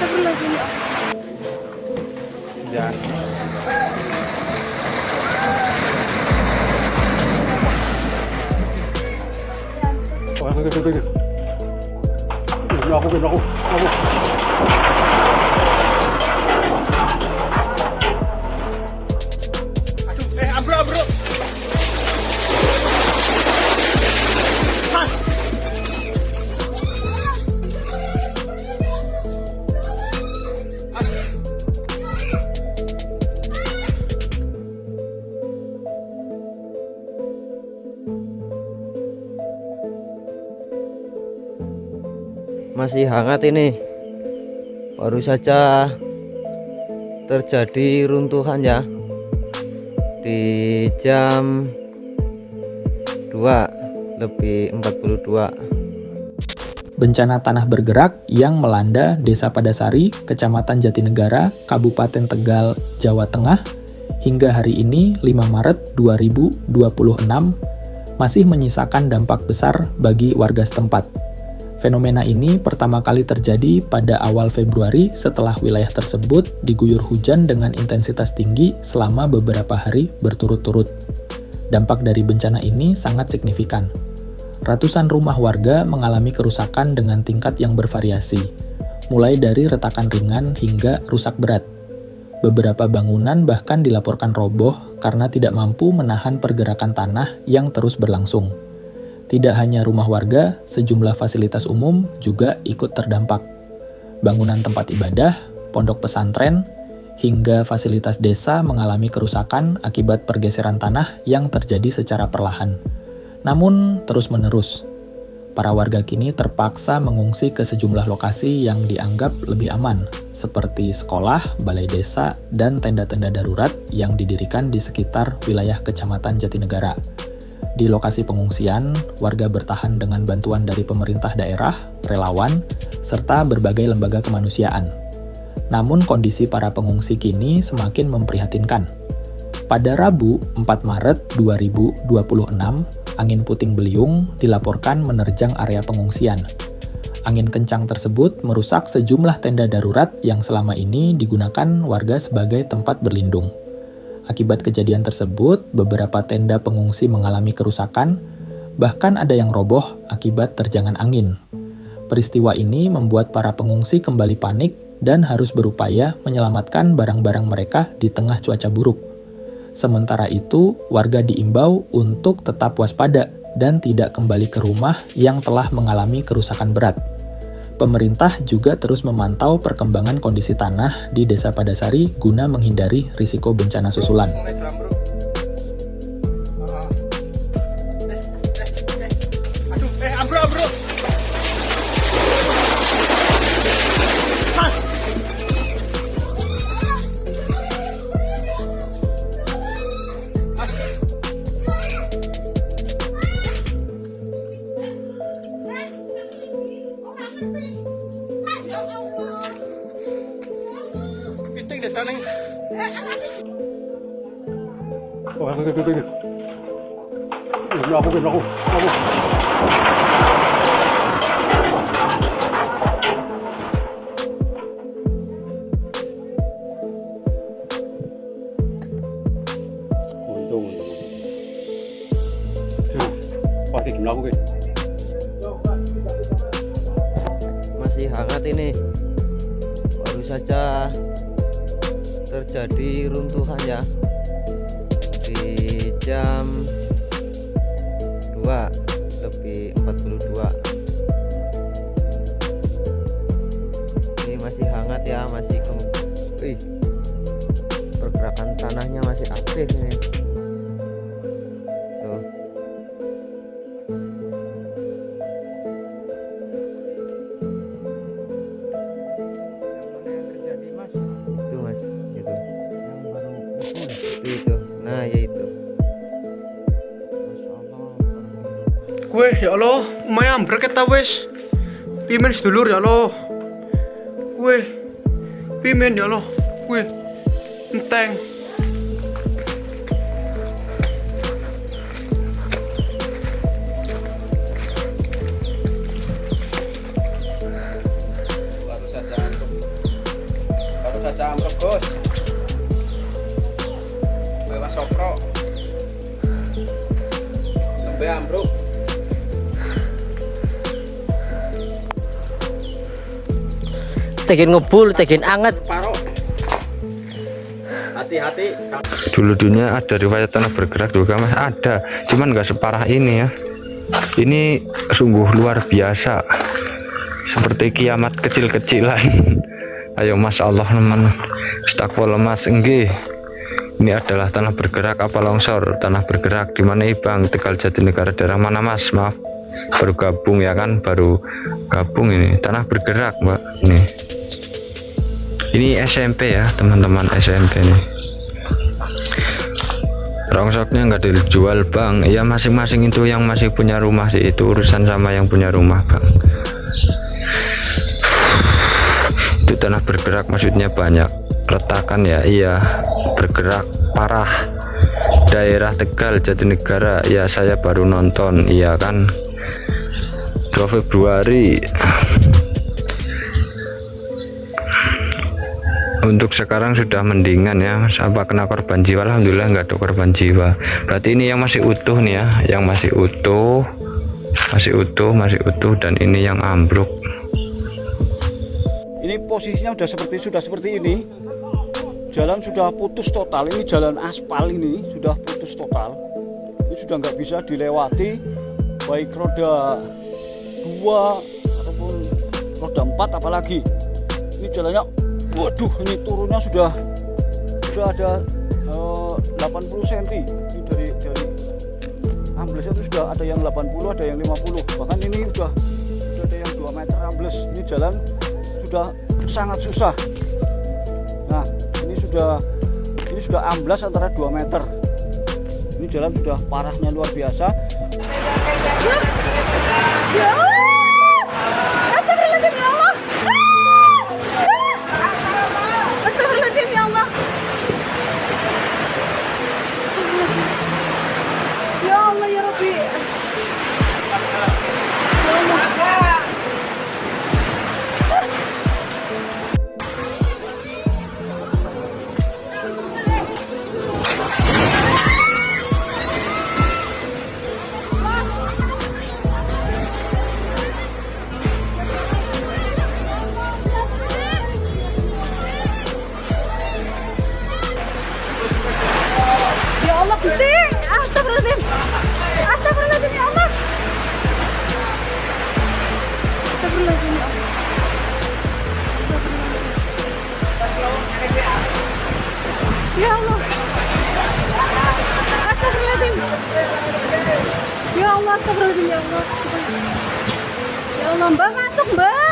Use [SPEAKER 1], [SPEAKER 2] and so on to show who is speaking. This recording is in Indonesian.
[SPEAKER 1] Astagfirullahaladzim.
[SPEAKER 2] Ya.
[SPEAKER 3] Aduh, ambruk.
[SPEAKER 4] Masih hangat ini, baru saja terjadi runtuhan ya di jam 2:42.
[SPEAKER 5] Bencana tanah bergerak yang melanda Desa Padasari, Kecamatan Jatinegara, Kabupaten Tegal, Jawa Tengah hingga hari ini 5 Maret 2026 masih menyisakan dampak besar bagi warga setempat. Fenomena ini pertama kali terjadi pada awal Februari setelah wilayah tersebut diguyur hujan dengan intensitas tinggi selama beberapa hari berturut-turut. Dampak dari bencana ini sangat signifikan. Ratusan rumah warga mengalami kerusakan dengan tingkat yang bervariasi, mulai dari retakan ringan hingga rusak berat. Beberapa bangunan bahkan dilaporkan roboh karena tidak mampu menahan pergerakan tanah yang terus berlangsung. Tidak hanya rumah warga, sejumlah fasilitas umum juga ikut terdampak. Bangunan tempat ibadah, pondok pesantren, hingga fasilitas desa mengalami kerusakan akibat pergeseran tanah yang terjadi secara perlahan. Namun, terus-menerus. Para warga kini terpaksa mengungsi ke sejumlah lokasi yang dianggap lebih aman, seperti sekolah, balai desa, dan tenda-tenda darurat yang didirikan di sekitar wilayah Kecamatan Jatinegara. Di lokasi pengungsian, warga bertahan dengan bantuan dari pemerintah daerah, relawan, serta berbagai lembaga kemanusiaan. Namun kondisi para pengungsi kini semakin memprihatinkan. Pada Rabu 4 Maret 2026, angin puting beliung dilaporkan menerjang area pengungsian. Angin kencang tersebut merusak sejumlah tenda darurat yang selama ini digunakan warga sebagai tempat berlindung. Akibat kejadian tersebut, beberapa tenda pengungsi mengalami kerusakan, bahkan ada yang roboh akibat terjangan angin. Peristiwa ini membuat para pengungsi kembali panik dan harus berupaya menyelamatkan barang-barang mereka di tengah cuaca buruk. Sementara itu, warga diimbau untuk tetap waspada dan tidak kembali ke rumah yang telah mengalami kerusakan berat. Pemerintah juga terus memantau perkembangan kondisi tanah di Desa Padasari guna menghindari risiko bencana susulan.
[SPEAKER 3] Aduh, ambruk.
[SPEAKER 4] Masih hangat ini, baru saja terjadi runtuhan ya di jam 2:42. Ini masih hangat ya, masih pergerakan tanahnya masih aktif ini. Tuh. Itu mas, itu yang baru itu. Nah ya itu.
[SPEAKER 6] Gue ya Allah, umay ambrek kita wis. Pimen sedulur ya Allah. Gue pimen ya Allah. Gue enteng.
[SPEAKER 2] Baru saja
[SPEAKER 1] Tegin ngebul, tegin anget.
[SPEAKER 2] Hati-hati.
[SPEAKER 7] Dulunya ada riwayat tanah bergerak juga mas, ada, cuman nggak separah ini ya. Ini sungguh luar biasa, seperti kiamat kecil-kecilan. Ayo mas, Allah teman, astagfirullah mas, enggih. Ini adalah tanah bergerak apa longsor? Tanah bergerak di mana Ibang, Tegal, Jatinegara, daerah mana mas? Maaf, baru gabung ya kan, baru gabung ini. Tanah bergerak mbak, ini SMP ya teman-teman, SMP nih. Rongsoknya nggak dijual bang, ya masing-masing itu yang masih punya rumah sih, itu urusan sama yang punya rumah bang. Itu tanah bergerak maksudnya banyak retakan ya, iya bergerak parah. Daerah Tegal, Jatinegara, ya saya baru nonton, iya kan 2 Februari. Untuk sekarang sudah mendingan ya mas. Apa kena korban jiwa? Alhamdulillah nggak ada korban jiwa. Berarti ini yang masih utuh nih ya, yang masih utuh, masih utuh, dan ini yang ambruk.
[SPEAKER 3] Ini posisinya sudah seperti ini. Jalan sudah putus total. Ini jalan aspal ini sudah putus total. Ini sudah nggak bisa dilewati baik roda 2 ataupun roda 4 apalagi. Ini jalannya, waduh, ini turunnya sudah ada 80 cm. Ini dari amblesnya itu sudah ada yang 80, ada yang 50. Bahkan ini sudah ada yang 2 meter ambles. Ini jalan sudah sangat susah. Nah, ini sudah amblas antara 2 meter. Ini jalan sudah parahnya luar biasa.
[SPEAKER 8] Ya Allah! Astagfirullahaladzim ya Allah! Astagfirullahaladzim ya Allah! Astagfirullahaladzim. Ya Allah ya Rabbi. Ya Allah. Ya Allah Gusti, astagfirullahaladzim. Astagfirullahaladzim ya Allah. Astagfirullahaladzim ya Allah. Astagfirullahaladzim. Ya Allah. Astagfirullahaladzim. Ya Allah, astagfirullahaladzim ya Allah. Astagfirullahaladzim. Ya Allah, Mbak masuk Mbak.